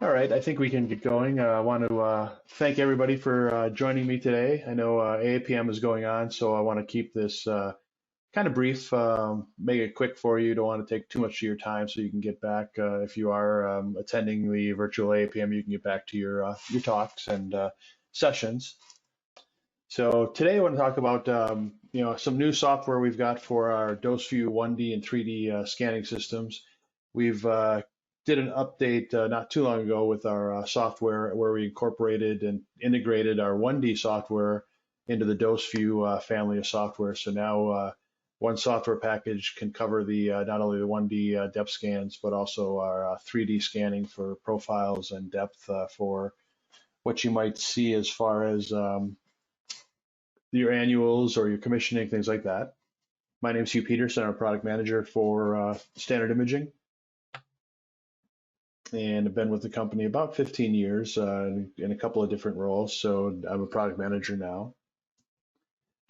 All right, I think we can get going. I want to thank everybody for joining me today. I know AAPM is going on, so I want to keep this kind of brief, make it quick for you. Don't want to take too much of your time, so you can get back. If you are attending the virtual AAPM, you can get back to your talks and sessions. So today I want to talk about some new software we've got for our DoseView 1D and 3D scanning systems. We've did an update not too long ago with our software where we incorporated and integrated our 1D software into the DoseView family of software. So now one software package can cover the not only the 1D depth scans, but also our 3D scanning for profiles and depth for what you might see as far as your annuals or your commissioning, things like that. My name is Hugh Peterson. I'm a product manager for Standard Imaging, and I've been with the company about 15 years in a couple of different roles. So I'm a product manager now.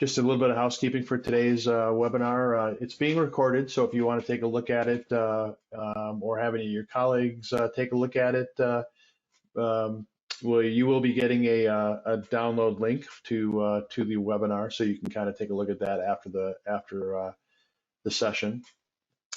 Just a little bit of housekeeping for today's webinar. It's being recorded, so if you want to take a look at it or have any of your colleagues take a look at it, you will be getting a download link to the webinar, so you can kind of take a look at that after the session.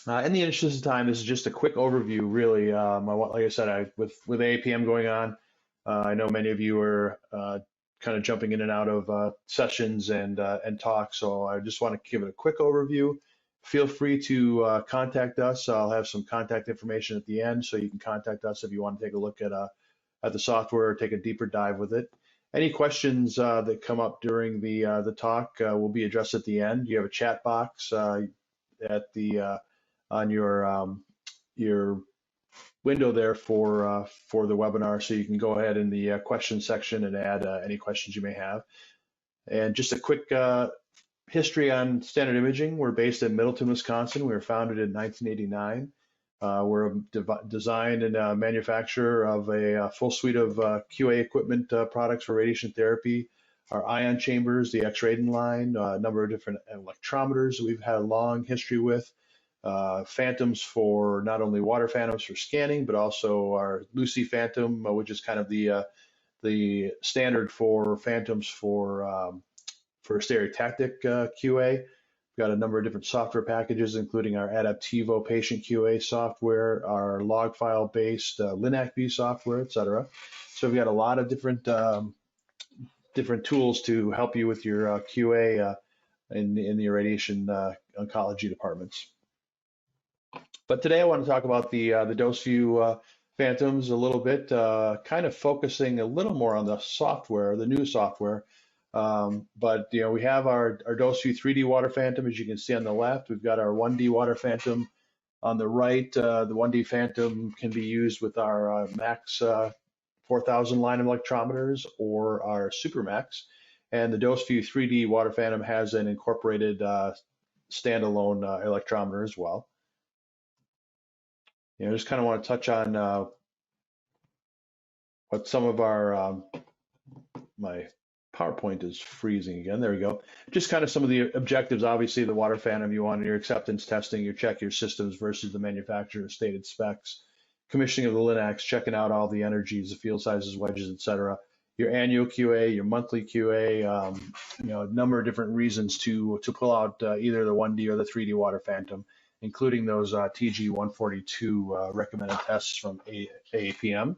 In the interest of time, this is just a quick overview, really. Like I said, with AAPM going on, I know many of you are kind of jumping in and out of sessions and talks, so I just want to give it a quick overview. Feel free to contact us. I'll have some contact information at the end, so you can contact us if you want to take a look at the software or take a deeper dive with it. Any questions that come up during the talk will be addressed at the end. You have a chat box at the on your window there for the webinar, so you can go ahead in the questions section and add any questions you may have. And just a quick history on Standard Imaging. We're based in Middleton, Wisconsin. We were founded in 1989. We're a design and manufacturer of a full suite of QA equipment products for radiation therapy. Our ion chambers, the X-Radon line, a number of different electrometers that we've had a long history with. Phantoms for not only water phantoms for scanning, but also our Lucy Phantom, which is kind of the standard for phantoms for stereotactic QA. We've got a number of different software packages, including our Adaptivo patient QA software, our log file based LINAC-V software, et cetera. So we've got a lot of different tools to help you with your QA in the radiation oncology departments. But today I want to talk about the DoseView Phantoms a little bit, kind of focusing a little more on the software, the new software. But we have our DoseView 3D water phantom, as you can see on the left. We've got our 1D water phantom on the right. The 1D phantom can be used with our Max 4000 line of electrometers or our SuperMax. And the DoseView 3D water phantom has an incorporated standalone electrometer as well. I just kind of want to touch on what some of our, my PowerPoint is freezing again. There we go. Just kind of some of the objectives. Obviously, the water phantom, you want your acceptance testing, you check your systems versus the manufacturer's stated specs, commissioning of the LINACs, checking out all the energies, the field sizes, wedges, et cetera. Your annual QA, your monthly QA, a number of different reasons to pull out either the 1D or the 3D water phantom, including those TG142 recommended tests from AAPM.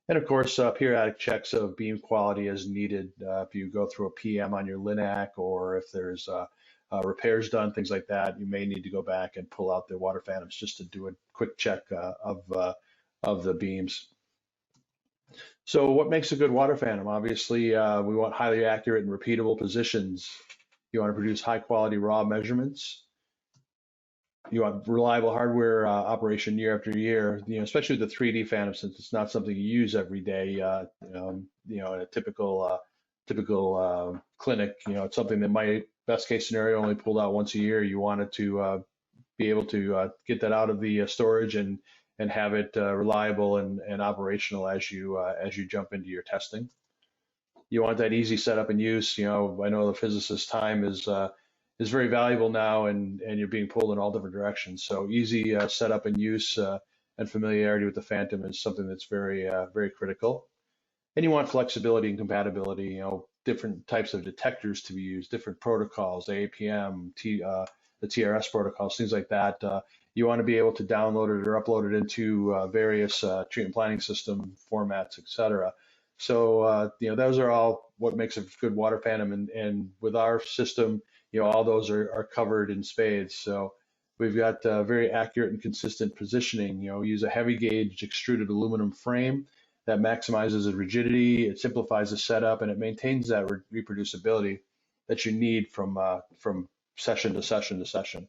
And of course, periodic checks of beam quality as needed. If you go through a PM on your LINAC, or if there's repairs done, things like that, you may need to go back and pull out the water phantoms just to do a quick check of the beams. So what makes a good water phantom? Obviously, we want highly accurate and repeatable positions. You want to produce high quality raw measurements. You want reliable hardware operation year after year, especially with the 3D phantom, since it's not something you use every day, in a typical clinic. It's something that might, best case scenario, only pulled out once a year. You want it to be able to get that out of the storage and have it reliable and operational as you jump into your testing. You want that easy setup and use. I know the physicist's time is very valuable now, and you're being pulled in all different directions. So easy setup and use, and familiarity with the Phantom is something that's very critical. And you want flexibility and compatibility, different types of detectors to be used, different protocols, AAPM, the TRS protocols, things like that. You want to be able to download it or upload it into various treatment planning system formats, et cetera. So, those are all what makes a good water Phantom. And with our system, all those are covered in spades. So we've got very accurate and consistent positioning. We use a heavy gauge extruded aluminum frame that maximizes the rigidity, it simplifies the setup, and it maintains that reproducibility that you need from session to session to session.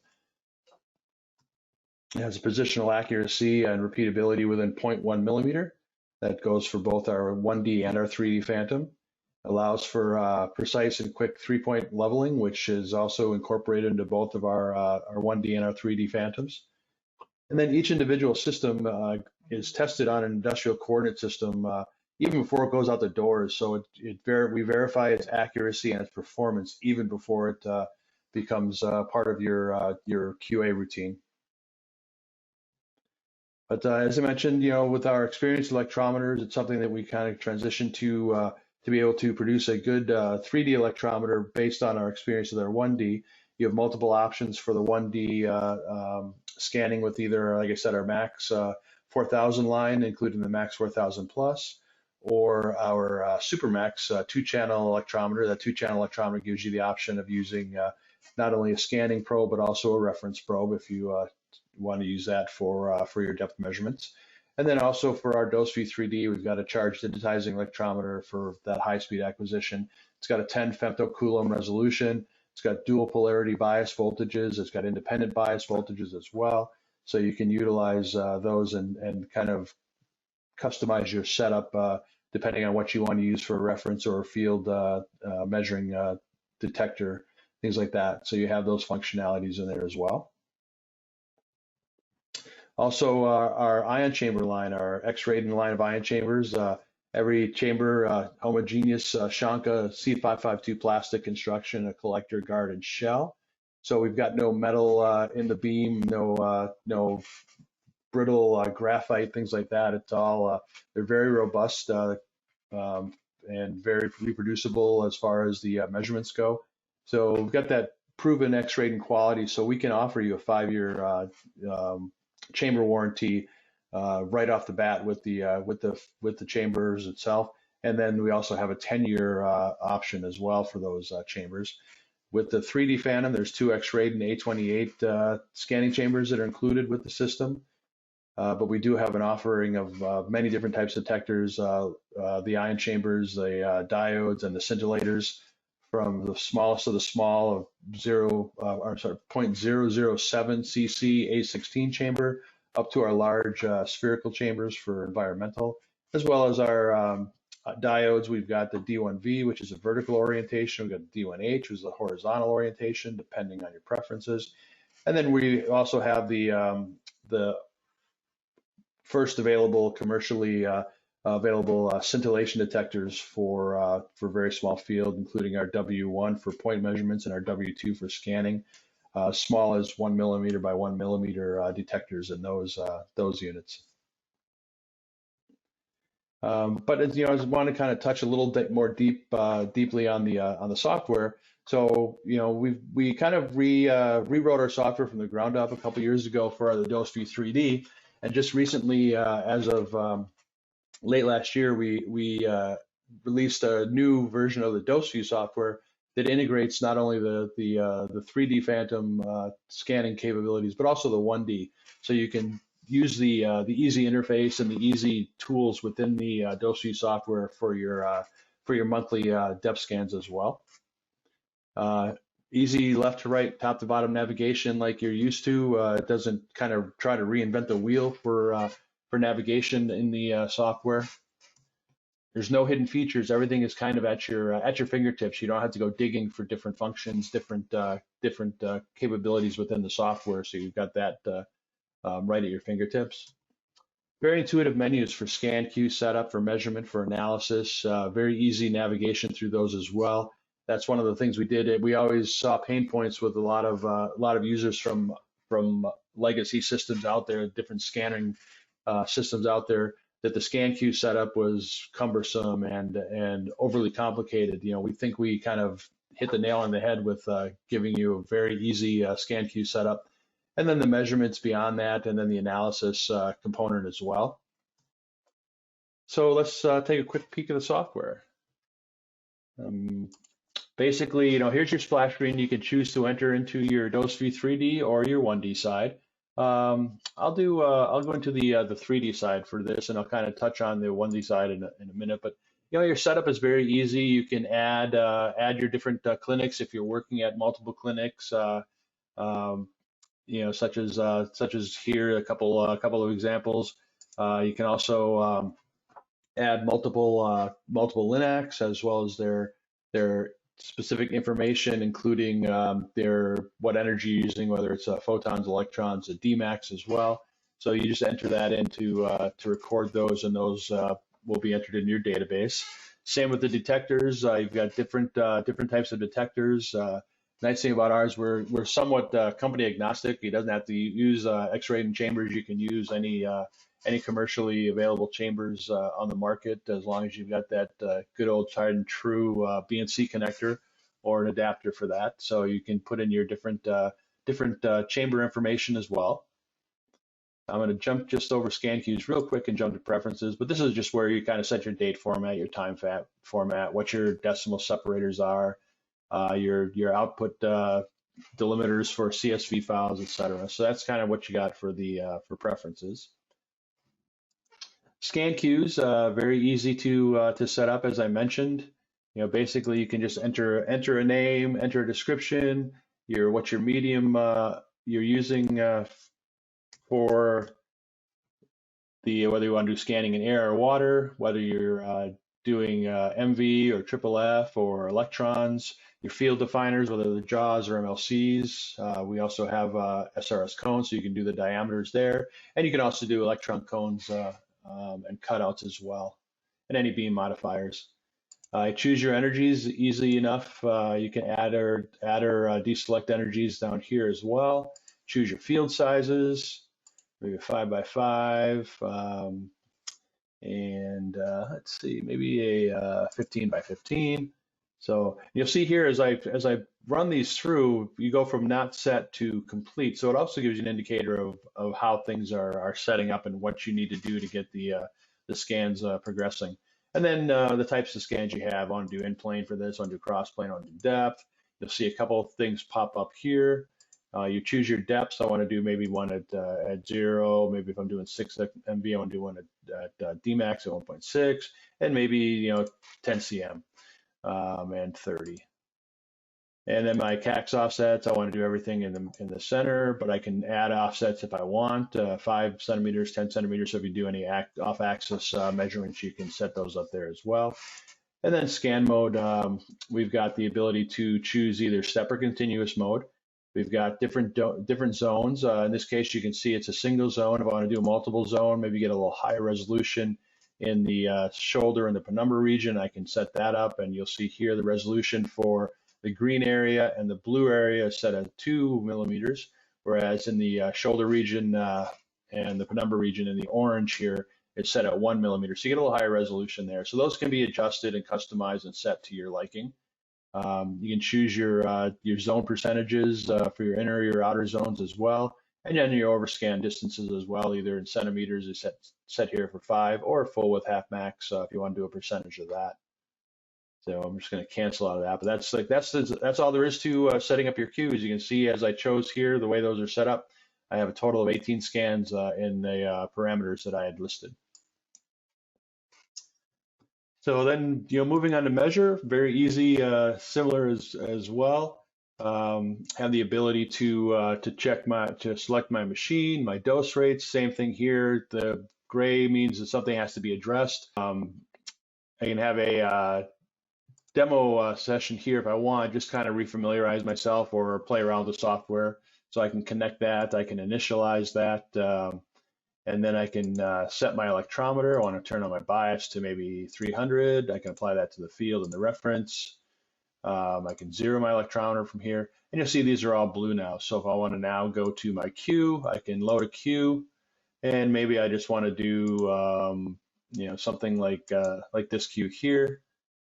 It has a positional accuracy and repeatability within 0.1 millimeter. That goes for both our 1D and our 3D Phantom. Allows for precise and quick 3-point leveling, which is also incorporated into both of our 1D and our 3D Phantoms. And then each individual system is tested on an industrial coordinate system even before it goes out the doors. So we verify its accuracy and its performance even before it becomes part of your QA routine. But as I mentioned, with our experienced electrometers, it's something that we kind of transitioned to be able to produce a good 3D electrometer based on our experience with our 1D. You have multiple options for the 1D scanning with either, like I said, our Max 4000 line, including the Max 4000 Plus, or our Supermax 2-channel electrometer. That 2-channel electrometer gives you the option of using not only a scanning probe, but also a reference probe if you want to use that for your depth measurements. And then also for our DoseView 3D, we've got a charge digitizing electrometer for that high-speed acquisition. It's got a 10 femtocoulomb resolution. It's got dual polarity bias voltages. It's got independent bias voltages as well. So you can utilize those and kind of customize your setup depending on what you want to use for a reference or a field measuring detector, things like that. So you have those functionalities in there as well. Also, our ion chamber line, our X-rated line of ion chambers, every chamber homogeneous Shanka C552 plastic construction, a collector, guard, and shell. So we've got no metal in the beam, no brittle graphite, things like that. It's all they're very robust and very reproducible as far as the measurements go. So we've got that proven X-rated quality, so we can offer you a 5-year chamber warranty right off the bat with the chambers itself, and then we also have a 10-year option as well for those chambers. With the 3D Phantom, there's 2 X-rayed and A28 scanning chambers that are included with the system, but we do have an offering of many different types of detectors, the ion chambers, the diodes, and the scintillators, from the smallest of the small of 0.007 cc A16 chamber up to our large spherical chambers for environmental, as well as our diodes. We've got the D1V, which is a vertical orientation. We've got the D1H, which is a horizontal orientation, depending on your preferences. And then we also have the first available commercially available scintillation detectors for very small field, including our W1 for point measurements and our W2 for scanning, small as 1 millimeter by 1 millimeter detectors in those units. But as I want to kind of touch a little bit more deeply on the software. So we kind of rewrote our software from the ground up a couple years ago for the DoseView 3D, and just recently, as of late last year, we released a new version of the DoseView software that integrates not only the 3D Phantom scanning capabilities, but also the 1D. So you can use the easy interface and the easy tools within the DoseView software for your monthly depth scans as well. Easy left to right, top to bottom navigation like you're used to. It doesn't kind of try to reinvent the wheel for navigation in the software. There's no hidden features. Everything is kind of at your fingertips. You don't have to go digging for different functions, different capabilities within the software. So you've got that right at your fingertips. Very intuitive menus for scan, queue, setup, for measurement, for analysis. Very easy navigation through those as well. That's one of the things we did. We always saw pain points with a lot of users from legacy systems out there, different scanning systems out there, that the scan queue setup was cumbersome and overly complicated. We think we kind of hit the nail on the head with giving you a very easy scan queue setup, and then the measurements beyond that, and then the analysis component as well. So let's take a quick peek at the software. Basically, here's your splash screen. You can choose to enter into your DoseView 3D or your 1D side. I'll go into the 3D side for this, and I'll kind of touch on the 1D side in a minute. But your setup is very easy. You can add your different clinics if you're working at multiple clinics. Such as here, a couple of examples. You can also add multiple Linux, as well as their specific information, including what energy you're using, whether it's photons, electrons, a Dmax as well. So you just enter that into to record those, and those will be entered in your database. Same with the detectors. You've got different types of detectors. Nice thing about ours, we're somewhat company agnostic. You doesn't have to use X-rated chambers. You can use any commercially available chambers on the market, as long as you've got that good old tried and true BNC connector or an adapter for that. So you can put in your different chamber information as well. I'm going to jump just over scan queues real quick and jump to preferences, but this is just where you kind of set your date format, your time format, what your decimal separators are, your output delimiters for CSV files, etc. So that's kind of what you got for the for preferences. Scan queues, very easy to set up, as I mentioned. Basically you can just enter a name, enter a description, what your medium you're using for whether you want to do scanning in air or water, whether you're doing MV or FFF or electrons, your field definers, whether they're JAWS or MLCs. We also have SRS cones, so you can do the diameters there, and you can also do electron cones and cutouts as well, and any beam modifiers. Choose your energies, easy enough. You can add or deselect energies down here as well. Choose your field sizes, maybe a 5 by 5, and let's see, maybe a 15 by 15. So you'll see here as I run these through, you go from not set to complete. So it also gives you an indicator of how things are setting up and what you need to do to get the scans progressing. And then the types of scans you have. I want to do in plane for this, I want to do cross plane, I want to do depth. You'll see a couple of things pop up here. You choose your depths. I want to do maybe one at 0. Maybe if I'm doing 6 MV, I want to do one at Dmax at 1.6, and maybe 10 cm and 30. And then my CAX offsets, I want to do everything in the center, but I can add offsets if I want, 5 centimeters, 10 centimeters. So if you do any off-axis measurements, you can set those up there as well. And then scan mode, we've got the ability to choose either step or continuous mode. We've got different zones. In this case, you can see it's a single zone. If I want to do a multiple zone, maybe get a little higher resolution in the shoulder and the penumbra region, I can set that up, and you'll see here the resolution for the green area and the blue area is set at 2 millimeters, whereas in the shoulder region and the penumbra region in the orange here, it's set at 1 millimeter. So you get a little higher resolution there. So those can be adjusted and customized and set to your liking. You can choose your zone percentages for your inner or your outer zones as well, and then your overscan distances as well, either in centimeters is set here for 5, or full with half max if you want to do a percentage of that. So I'm just going to cancel out of that, but that's all there is to setting up your queues. You can see as I chose here the way those are set up, I have a total of 18 scans in the parameters that I had listed. So then, moving on to measure, very easy, similar as well. Have the ability to select my machine, my dose rates. Same thing here. The gray means that something has to be addressed. I can have a demo session here if I want, just kind of refamiliarize myself or play around with the software. So I can connect that. I can initialize that. And then I can set my electrometer. I want to turn on my bias to maybe 300. I can apply that to the field and the reference. I can zero my electrometer from here. And you'll see these are all blue now. So if I want to now go to my queue, I can load a queue. And maybe I just want to do something like this queue here.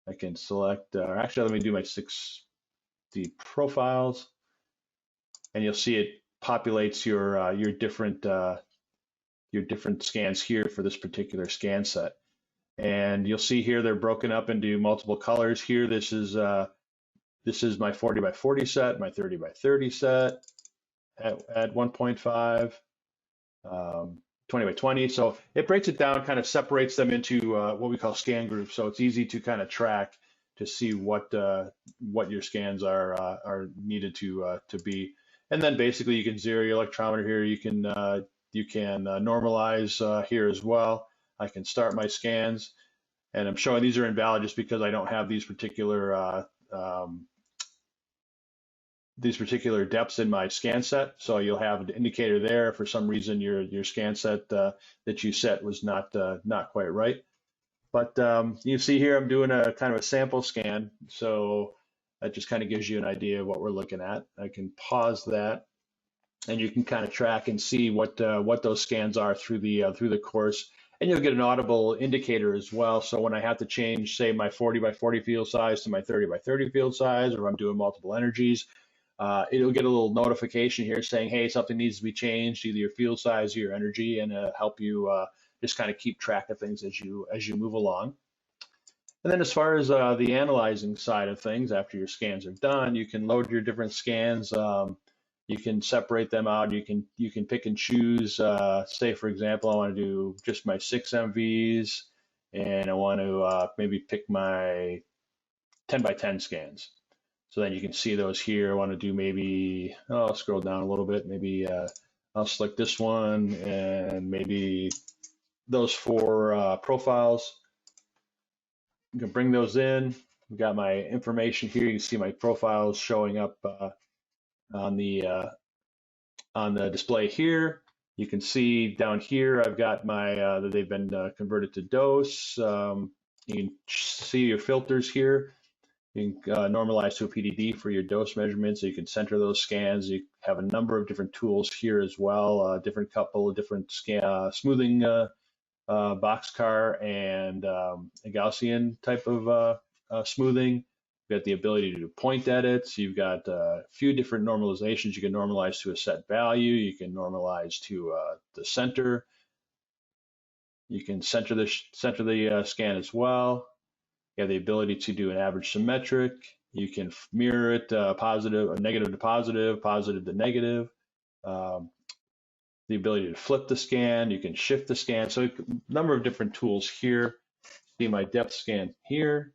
I can select, or actually let me do my 6D profiles, and you'll see it populates your different scans here for this particular scan set. And you'll see here they're broken up into multiple colors. Here, this is my 40 by 40 set, my 30 by 30 set at 1.5. 20 by 20. So it breaks it down, kind of separates them into what we call scan groups. So it's easy to kind of track to see what your scans are needed to be. And then basically you can zero your electrometer here. You can normalize here as well. I can start my scans, and I'm showing these are invalid just because I don't have these particular depths in my scan set. So you'll have an indicator there. For some reason, your scan set that you set was not quite right. But you see here, I'm doing a kind of a sample scan. So that just kind of gives you an idea of what we're looking at. I can pause that, and you can kind of track and see what those scans are through the course. And you'll get an audible indicator as well. So when I have to change, say, my 40 by 40 field size to my 30 by 30 field size, or I'm doing multiple energies, it'll get a little notification here saying, hey, something needs to be changed, either your field size or your energy, and help you just kind of keep track of things as you move along. And then as far as the analyzing side of things, after your scans are done, you can load your different scans. You can separate them out. You can pick and choose. Say, for example, I want to do just my 6 MVs, and I want to maybe pick my 10 by 10 scans. So then you can see those here. I want to do maybe, I'll scroll down a little bit. Maybe I'll select this one and maybe those 4 profiles. You can bring those in. We've got my information here. You can see my profiles showing up on the display here. You can see down here I've got my that they've been converted to dose. You can see your filters here. You can normalize to a PDD for your dose measurements. So you can center those scans. You have a number of different tools here as well. Different couple of different smoothing boxcar and a Gaussian type of smoothing. You've got the ability to do point edits. You've got a few different normalizations. You can normalize to a set value. You can normalize to the center. You can center the scan as well. You have the ability to do an average symmetric. You can mirror it positive, negative to positive, positive to negative. The ability to flip the scan. You can shift the scan. So a number of different tools here. See my depth scan here.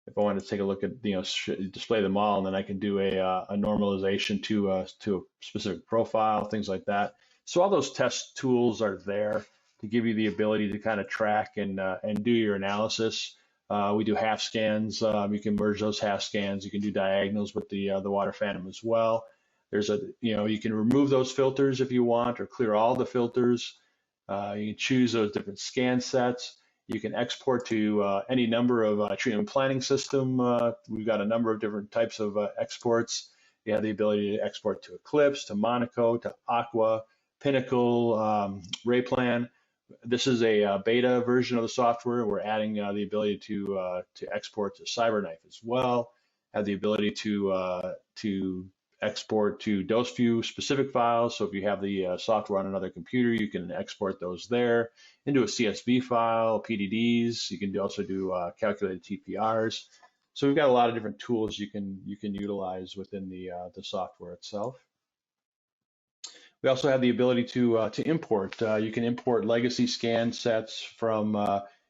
If I want to take a look at, display them all, and then I can do a normalization to a specific profile, things like that. So all those test tools are there to give you the ability to kind of track and do your analysis. We do half scans. You can merge those half scans. You can do diagonals with the Water Phantom as well. There's you can remove those filters if you want, or clear all the filters. You can choose those different scan sets. You can export to any number of treatment planning system. We've got a number of different types of exports. You have the ability to export to Eclipse, to Monaco, to Aqua, Pinnacle, Rayplan. This is a beta version of the software. We're adding the ability to export to CyberKnife as well. Have the ability to export to DoseView specific files. So if you have the software on another computer, you can export those there into a CSV file, PDDs. You can also do calculated TPRs. So we've got a lot of different tools you can utilize within the software itself. We also have the ability to import. You can import legacy scan sets from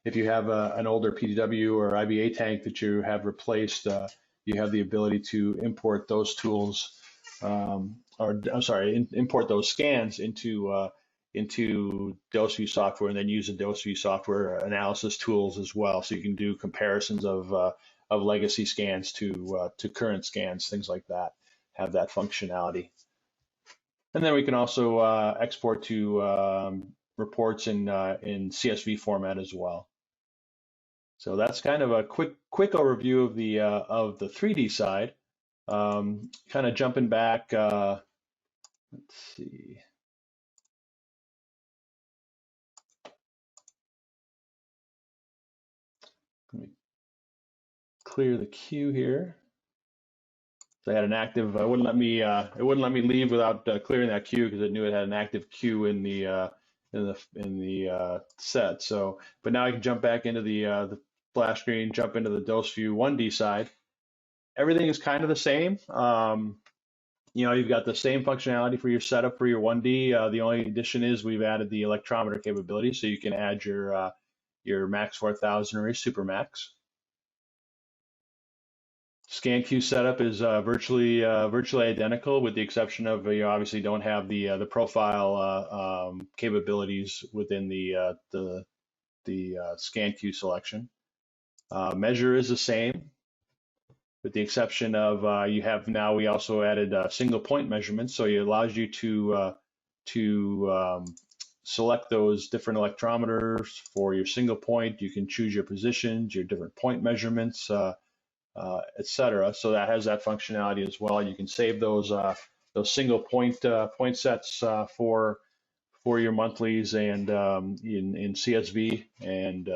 if you have an older PDW or IBA tank that you have replaced. You have the ability to import those tools, import those scans into DoseView software, and then use the DoseView software analysis tools as well. So you can do comparisons of legacy scans to current scans, things like that. Have that functionality. And then we can also export to reports in CSV format as well. So that's kind of a quick overview of the 3D side. Kind of jumping back. Let's see. Let me clear the queue here. So I had an active. It wouldn't let me leave without clearing that queue because it knew it had an active queue in the set. So, but now I can jump back into the splash screen, jump into the DoseView 1D side. Everything is kind of the same. You've got the same functionality for your setup for your 1D. The only addition is we've added the electrometer capability, so you can add your Max 4000 or your Super Max. Scan queue setup is virtually identical, with the exception of you obviously don't have the profile capabilities within the scan queue selection. Measure is the same, with the exception of we also added single point measurements, so it allows you to select those different electrometers for your single point. You can choose your positions, your different point measurements, etc. So that has that functionality as well. You can save those single point sets for your monthlies and in CSV, and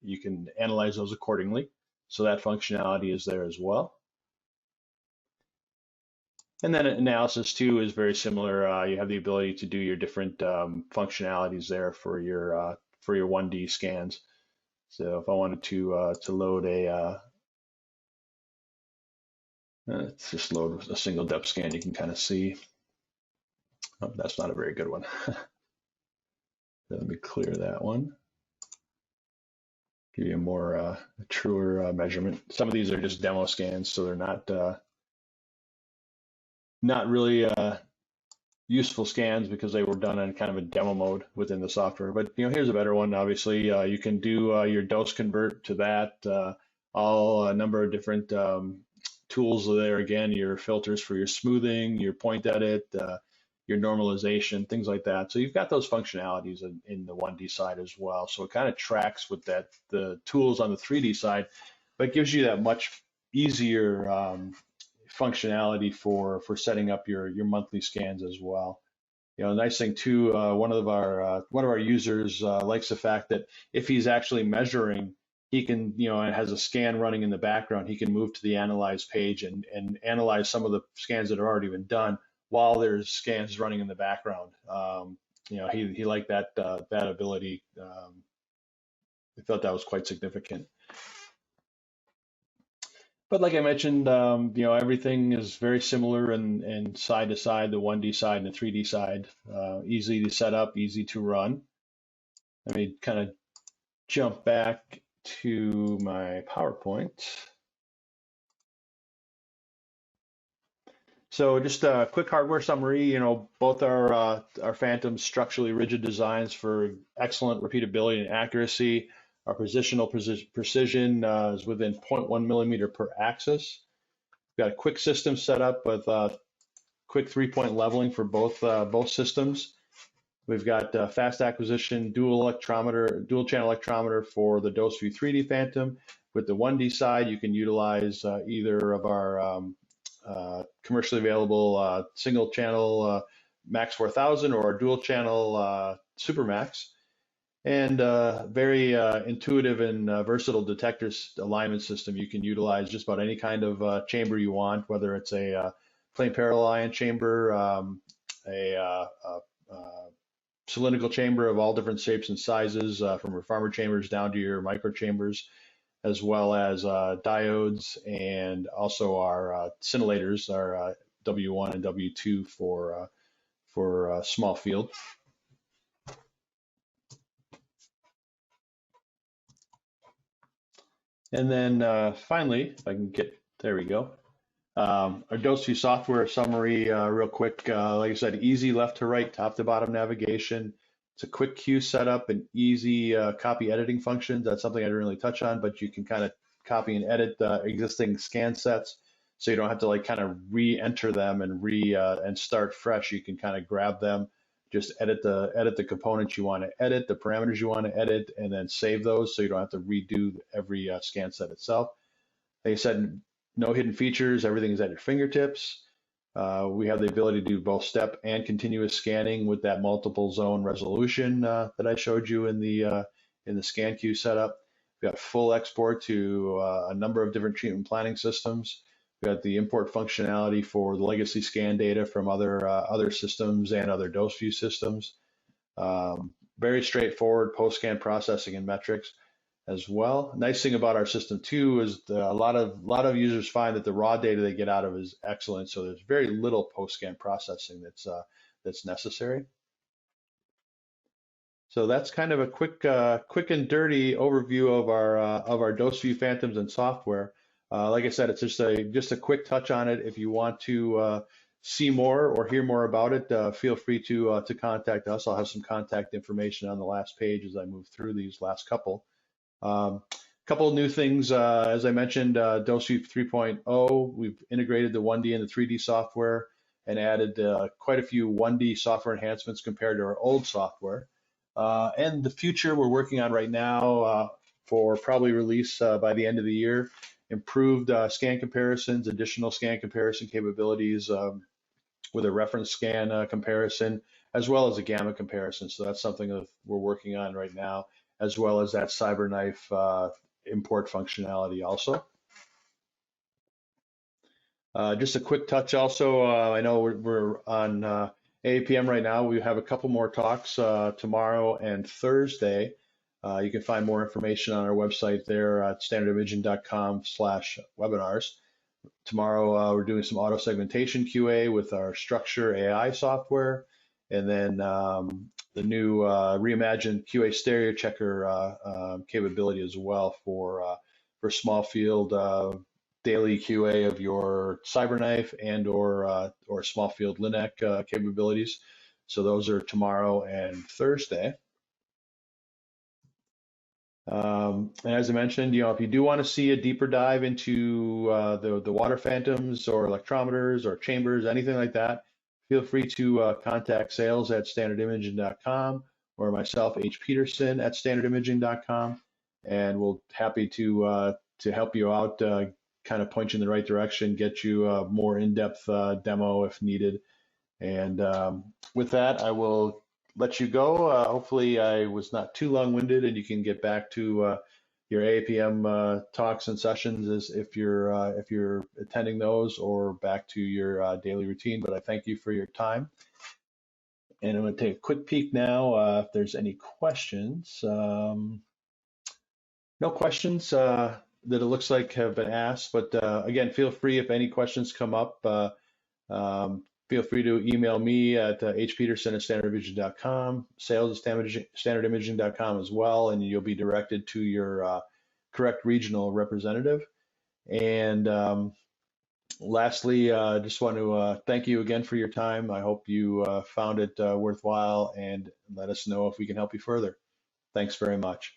you can analyze those accordingly. So that functionality is there as well. And then analysis too is very similar. You have the ability to do your different functionalities there for your 1D scans. So if I wanted to load let's just load a single depth scan, you can kind of see. Oh, that's not a very good one. Let me clear that one. Give you a more truer measurement. Some of these are just demo scans, so they're not really useful scans because they were done in kind of a demo mode within the software. But here's a better one. Obviously, you can do your dose convert to that. A number of different tools there. Again, your filters for your smoothing, your point edit, your normalization, things like that. So you've got those functionalities in the 1D side as well. So it kind of tracks with the tools on the 3D side, but gives you that much easier functionality for setting up your monthly scans as well. The nice thing too, one of our users likes the fact that if he's actually measuring, he can, and has a scan running in the background, he can move to the analyze page and analyze some of the scans that have already been done while there's scans running in the background. He liked that ability. I thought that was quite significant. But like I mentioned, everything is very similar and side to side, the 1D side and the 3D side, easy to set up, easy to run. Let me kind of jump back to my PowerPoint. So just a quick hardware summary. Both our Phantom structurally rigid designs for excellent repeatability and accuracy. Our positional precision is within 0.1 millimeter per axis. We've got a quick system set up with quick 3-point leveling for both systems. We've got fast acquisition dual channel electrometer for the DoseView 3D Phantom. With the 1D side, you can utilize either of our commercially available single channel Max 4000 or our dual channel Super Max. And very intuitive and versatile detector alignment system. You can utilize just about any kind of chamber you want, whether it's a plain parallel ion chamber, a cylindrical chamber of all different shapes and sizes, from reformer chambers down to your micro chambers, as well as diodes, and also our scintillators, our W1 and W2 for small field. And then finally, if I can get, there we go. Our DoseView software summary real quick. Like I said, easy left to right, top to bottom navigation. It's a quick queue setup and easy copy editing functions. That's something I didn't really touch on, but you can kind of copy and edit existing scan sets, so you don't have to kind of re-enter them and start fresh. You can kind of grab them, just edit the components you want to edit, the parameters you want to edit, and then save those, so you don't have to redo every scan set itself. Like I said, no hidden features. Everything is at your fingertips. We have the ability to do both step and continuous scanning with that multiple zone resolution that I showed you in the scan queue setup. We've got full export to a number of different treatment planning systems. We've got the import functionality for the legacy scan data from other systems and other DoseView systems. Very straightforward post-scan processing and metrics as well. Nice thing about our system too is a lot of users find that the raw data they get out of it is excellent. So there's very little post-scan processing that's necessary. So that's kind of a quick and dirty overview of our DoseView Phantoms and software. Like I said, it's just a quick touch on it. If you want to see more or hear more about it, feel free to contact us. I'll have some contact information on the last page as I move through these last couple. Couple of new things, as I mentioned, DoseView 3.0, we've integrated the 1D and the 3D software and added quite a few 1D software enhancements compared to our old software. And the future we're working on right now for probably release by the end of the year, improved scan comparisons, additional scan comparison capabilities with a reference scan comparison, as well as a gamma comparison. So that's something that we're working on right now, as well as that CyberKnife import functionality also. Just a quick touch also, I know we're on AAPM right now. We have a couple more talks tomorrow and Thursday. You can find more information on our website there at standardimaging.com/webinars. Tomorrow we're doing some auto segmentation QA with our Structure AI software, and then the new reimagined QA stereo checker capability as well for small field daily QA of your CyberKnife and or small field LINAC capabilities. So those are tomorrow and Thursday. And as I mentioned, if you do want to see a deeper dive into the water phantoms or electrometers or chambers, anything like that, feel free to contact sales at standardimaging.com or myself, H. Peterson at standardimaging.com, and we'll happy to help you out, kind of point you in the right direction, get you a more in-depth demo if needed. And with that, I will let you go. Hopefully I was not too long-winded and you can get back to your AAPM talks and sessions as if you're attending those, or back to your daily routine. But I thank you for your time. And I'm going to take a quick peek now if there's any questions. No questions that it looks like have been asked, but again, feel free if any questions come up. Feel free to email me at hpeterson@standardimaging.com, sales@standardimaging.com as well, and you'll be directed to your correct regional representative. And lastly, just want to thank you again for your time. I hope you found it worthwhile, and let us know if we can help you further. Thanks very much.